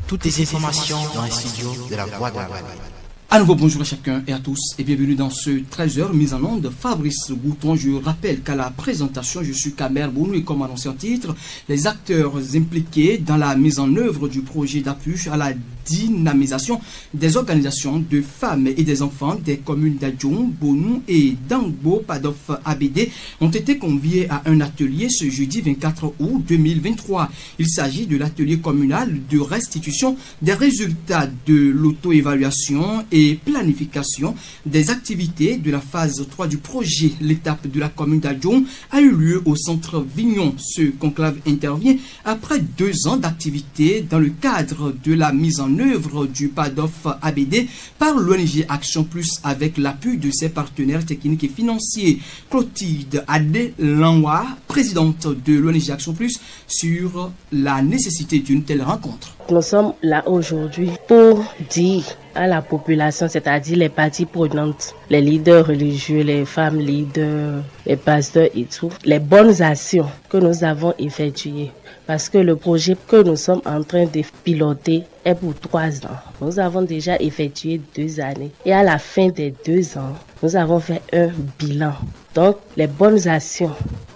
Toutes les informations dans les studios de la Voix de la Radio. À nouveau, bonjour à chacun et à tous et bienvenue dans ce 13h mise en onde de Fabrice Bouton. Je rappelle qu'à la présentation, je suis Kamer Bounou et comme annoncé en titre, les acteurs impliqués dans la mise en œuvre du projet d'appui à la dynamisation des organisations de femmes et des enfants des communes d'Adjoum, Bounou et d'Angbo, Padof, ABD ont été conviés à un atelier ce jeudi 24 août 2023. Il s'agit de l'atelier communal de restitution des résultats de l'auto-évaluation et planification des activités de la phase 3 du projet. L'étape de la commune d'Adjoum a eu lieu au centre Vignon. Ce conclave intervient après 2 ans d'activité dans le cadre de la mise en œuvre du PADOF ABD par l'ONG Action Plus avec l'appui de ses partenaires techniques et financiers. Clotilde Adé-Lanwa, présidente de l'ONG Action Plus, sur la nécessité d'une telle rencontre. Nous sommes là aujourd'hui pour dire à la population, c'est-à-dire les parties prenantes, les leaders religieux, les femmes leaders, les pasteurs et tout, les bonnes actions que nous avons effectuées. Parce que le projet que nous sommes en train de piloter est pour 3 ans. Nous avons déjà effectué 2 années. Et à la fin des 2 ans, nous avons fait un bilan. Donc, les bonnes actions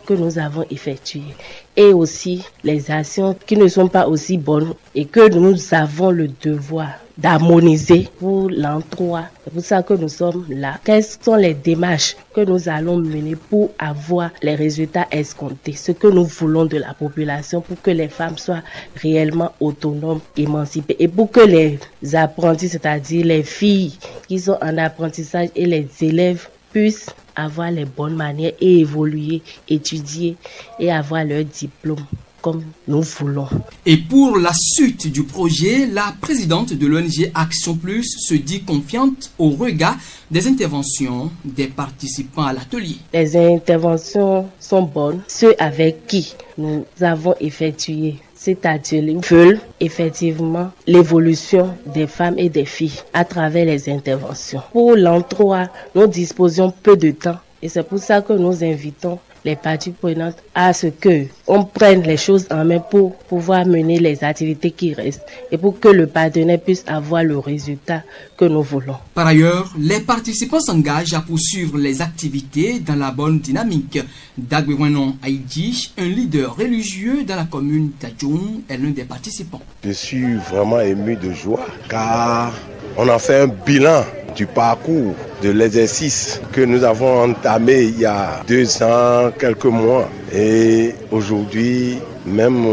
que nous avons effectuées et aussi les actions qui ne sont pas aussi bonnes et que nous avons le devoir d'harmoniser pour l'an 3. C'est pour ça que nous sommes là. Quelles sont les démarches que nous allons mener pour avoir les résultats escomptés, ce que nous voulons de la population pour que les femmes soient réellement autonomes, émancipées et pour que les apprentis, c'est-à-dire les filles qui sont en apprentissage et les élèves puissent avoir les bonnes manières et évoluer, étudier et avoir leur diplôme comme nous voulons. Et pour la suite du projet, la présidente de l'ONG Action Plus se dit confiante au regard des interventions des participants à l'atelier. Les interventions sont bonnes. Ceux avec qui nous avons effectué cet atelier veulent effectivement l'évolution des femmes et des filles à travers les interventions. Pour l'an 3, nous disposions peu de temps et c'est pour ça que nous invitons les parties prenantes à ce que on prenne les choses en main pour pouvoir mener les activités qui restent et pour que le partenaire puisse avoir le résultat que nous voulons. Par ailleurs, les participants s'engagent à poursuivre les activités dans la bonne dynamique. Dagwewanon Aïdji, un leader religieux dans la commune d'Adjoum, est l'un des participants. Je suis vraiment ému de joie car on a fait un bilan du parcours de l'exercice que nous avons entamé il y a 2 ans, quelques mois. Et aujourd'hui, même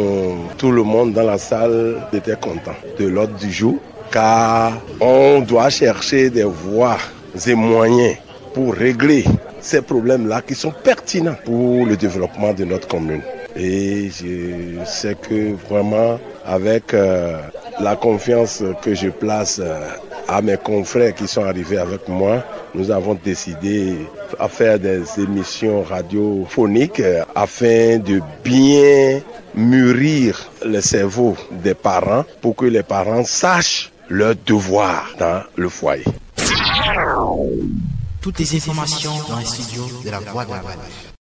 tout le monde dans la salle était content de l'ordre du jour, car on doit chercher des voies et moyens pour régler ces problèmes-là qui sont pertinents pour le développement de notre commune. Et je sais que vraiment, avec la confiance que je place à mes confrères qui sont arrivés avec moi, nous avons décidé à faire des émissions radiophoniques afin de bien mûrir le cerveau des parents pour que les parents sachent leur devoir dans le foyer. Toutes les informations dans les studios de la Voix de la Radio.